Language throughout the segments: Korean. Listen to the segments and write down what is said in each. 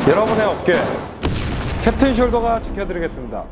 여러분의 어깨 캡틴 숄더가 지켜드리겠습니다.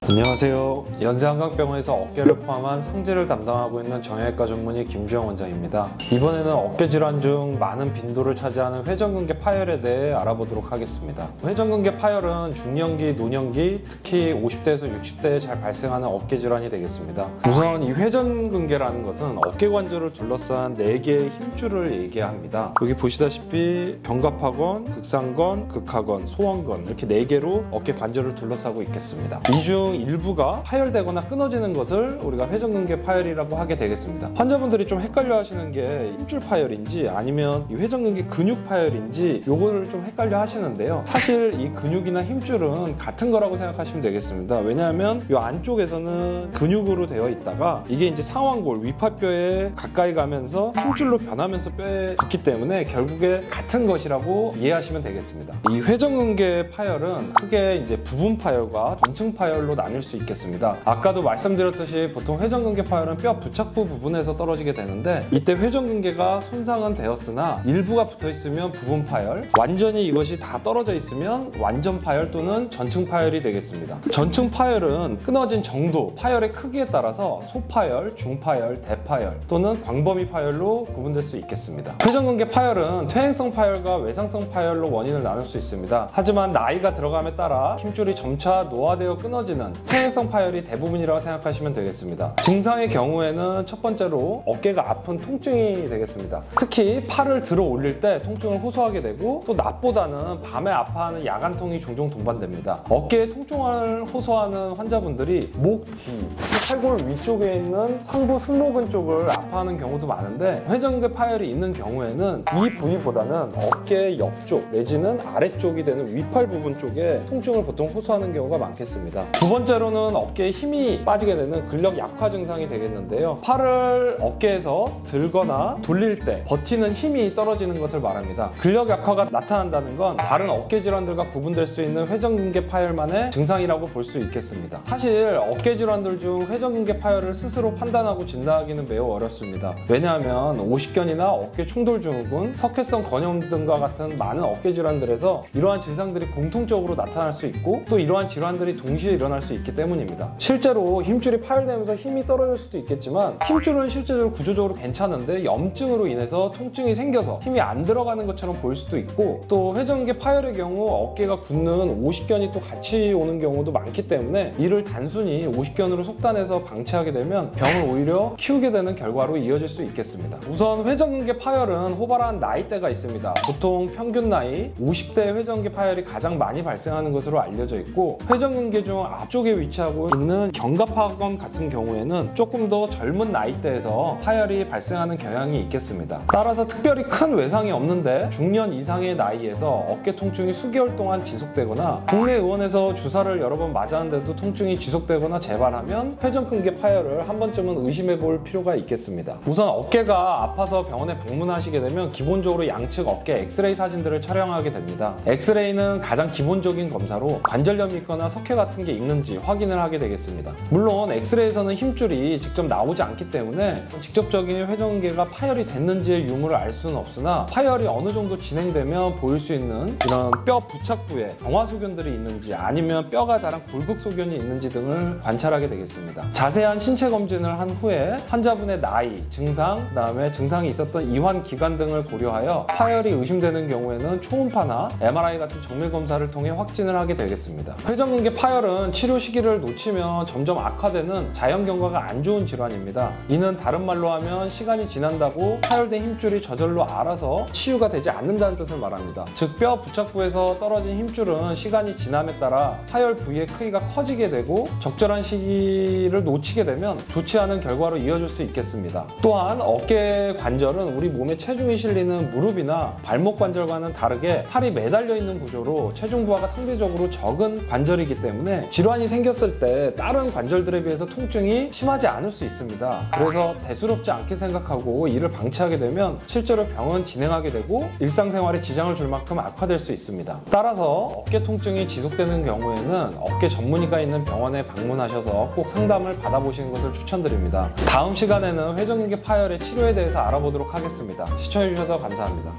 안녕하세요. 연세한강병원에서 어깨를 포함한 상지를 담당하고 있는 정형외과 전문의 김주영 원장입니다. 이번에는 어깨 질환 중 많은 빈도를 차지하는 회전근개 파열에 대해 알아보도록 하겠습니다. 회전근개 파열은 중년기, 노년기, 특히 50대에서 60대에 잘 발생하는 어깨 질환이 되겠습니다. 우선 이 회전근개라는 것은 어깨 관절을 둘러싼 4개의 힘줄을 얘기합니다. 여기 보시다시피 견갑하건, 극상건, 극하건, 소원건 이렇게 4개로 어깨 관절을 둘러싸고 있겠습니다. 이 중 일부가 파열되거나 끊어지는 것을 우리가 회전근개 파열이라고 하게 되겠습니다. 환자분들이 좀 헷갈려 하시는 게 힘줄 파열인지 아니면 이 회전근개 근육 파열인지 요거를 좀 헷갈려 하시는데요. 사실 이 근육이나 힘줄은 같은 거라고 생각하시면 되겠습니다. 왜냐하면 이 안쪽에서는 근육으로 되어 있다가 이게 이제 상완골 위파뼈에 가까이 가면서 힘줄로 변하면서 뼈에 붙기 때문에 결국에 같은 것이라고 이해하시면 되겠습니다. 이 회전근개 파열은 크게 이제 부분 파열과 전층 파열로 나뉠 수 있겠습니다. 아까도 말씀드렸듯이 보통 회전근개 파열은 뼈 부착부 부분에서 떨어지게 되는데 이때 회전근개가 손상은 되었으나 일부가 붙어 있으면 부분 파열, 완전히 이것이 다 떨어져 있으면 완전 파열 또는 전층 파열이 되겠습니다. 전층 파열은 끊어진 정도, 파열의 크기에 따라서 소파열, 중파열, 대파열 또는 광범위 파열로 구분될 수 있겠습니다. 회전근개 파열은 퇴행성 파열과 외상성 파열로 원인을 나눌 수 있습니다. 하지만 나이가 들어감에 따라 힘줄이 점차 노화되어 끊어지는 퇴행성 파열이 대부분이라고 생각하시면 되겠습니다. 증상의 경우에는 첫 번째로 어깨가 아픈 통증이 되겠습니다. 특히 팔을 들어 올릴 때 통증을 호소하게 되고 또 낮보다는 밤에 아파하는 야간통이 종종 동반됩니다. 어깨에 통증을 호소하는 환자분들이 목 뒤, 팔골 위쪽에 있는 상부 승모근 쪽을 아파하는 경우도 많은데 회전근개 파열이 있는 경우에는 이 부위보다는 어깨 옆쪽 내지는 아래쪽이 되는 위팔 부분 쪽에 통증을 보통 호소하는 경우가 많겠습니다. 두 번째로는 어깨에 힘이 빠지게 되는 근력 약화 증상이 되겠는데요. 팔을 어깨에서 들거나 돌릴 때 버티는 힘이 떨어지는 것을 말합니다. 근력 약화가 나타난다는 건 다른 어깨 질환들과 구분될 수 있는 회전근개 파열만의 증상이라고 볼 수 있겠습니다. 사실 어깨 질환들 중 회전근개 파열을 스스로 판단하고 진단하기는 매우 어렵습니다. 왜냐하면 오십견이나 어깨 충돌 증후군, 석회성 건염 등과 같은 많은 어깨 질환들에서 이러한 증상들이 공통적으로 나타날 수 있고 또 이러한 질환들이 동시에 일어날 수 있기 때문입니다. 실제로 힘줄이 파열되면서 힘이 떨어질 수도 있겠지만 힘줄은 실제적으로 구조적으로 괜찮은데 염증으로 인해서 통증이 생겨서 힘이 안 들어가는 것처럼 보일 수도 있고 또 회전근개 파열의 경우 어깨가 굳는 오십견이 또 같이 오는 경우도 많기 때문에 이를 단순히 오십견으로 속단해서 방치하게 되면 병을 오히려 키우게 되는 결과로 이어질 수 있겠습니다. 우선 회전근개 파열은 호발한 나이대가 있습니다. 보통 평균 나이 50대 회전근개 파열이 가장 많이 발생하는 것으로 알려져 있고 회전근개 중 앞쪽에 위치하고 있는 견갑하건 같은 경우에는 조금 더 젊은 나이대에서 파열이 발생하는 경향이 있겠습니다. 따라서 특별히 큰 외상이 없는데 중년 이상의 나이에서 어깨 통증이 수개월 동안 지속되거나 국내 의원에서 주사를 여러 번 맞았는데도 통증이 지속되거나 재발하면 회전근개 파열을 한 번쯤은 의심해 볼 필요가 있겠습니다. 우선 어깨가 아파서 병원에 방문하시게 되면 기본적으로 양측 어깨 엑스레이 사진들을 촬영하게 됩니다. 엑스레이는 가장 기본적인 검사로 관절염이 있거나 석회 같은 게 있는지 확인을 하게 되겠습니다. 물론 엑스레이에서는 힘줄이 직접 나오지 않기 때문에 직접적인 회전근개가 파열이 됐는지의 유무를 알 수는 없으나 파열이 어느 정도 진행되면 보일 수 있는 이런 뼈 부착부에 정화소견들이 있는지 아니면 뼈가 자란 골극소견이 있는지 등을 관찰하게 되겠습니다. 자세한 신체 검진을 한 후에 환자분의 나이, 증상, 그다음에 증상이 있었던 이환 기간 등을 고려하여 파열이 의심되는 경우에는 초음파나 MRI 같은 정밀 검사를 통해 확진을 하게 되겠습니다. 회전근개 파열은 치료 시기를 놓치면 점점 악화되는 자연 경과가 안 좋은 질환입니다. 이는 다른 말로 하면 시간이 지난다고 파열된 힘줄이 저절로 알아서 치유가 되지 않는다는 뜻을 말합니다. 즉 뼈 부착부에서 떨어진 힘줄은 시간이 지남에 따라 파열 부위의 크기가 커지게 되고 적절한 시기를 놓치게 되면 좋지 않은 결과로 이어질 수 있겠습니다. 또한 어깨 관절은 우리 몸에 체중이 실리는 무릎이나 발목 관절과는 다르게 팔이 매달려 있는 구조로 체중 부하가 상대적으로 적은 관절이기 때문에 질환이 생겼을 때 다른 관절들에 비해서 통증이 심하지 않을 수 있습니다. 그래서 대수롭지 않게 생각하고 이를 방치하게 되면 실제로 병은 진행하게 되고 일상생활에 지장을 줄 만큼 악화될 수 있습니다. 따라서 어깨 통증이 지속되는 경우에는 어깨 전문의가 있는 병원에 방문하셔서 꼭 상담을 받아보시는 것을 추천드립니다. 다음 시간에는 회전근개 파열의 치료에 대해서 알아보도록 하겠습니다. 시청해주셔서 감사합니다.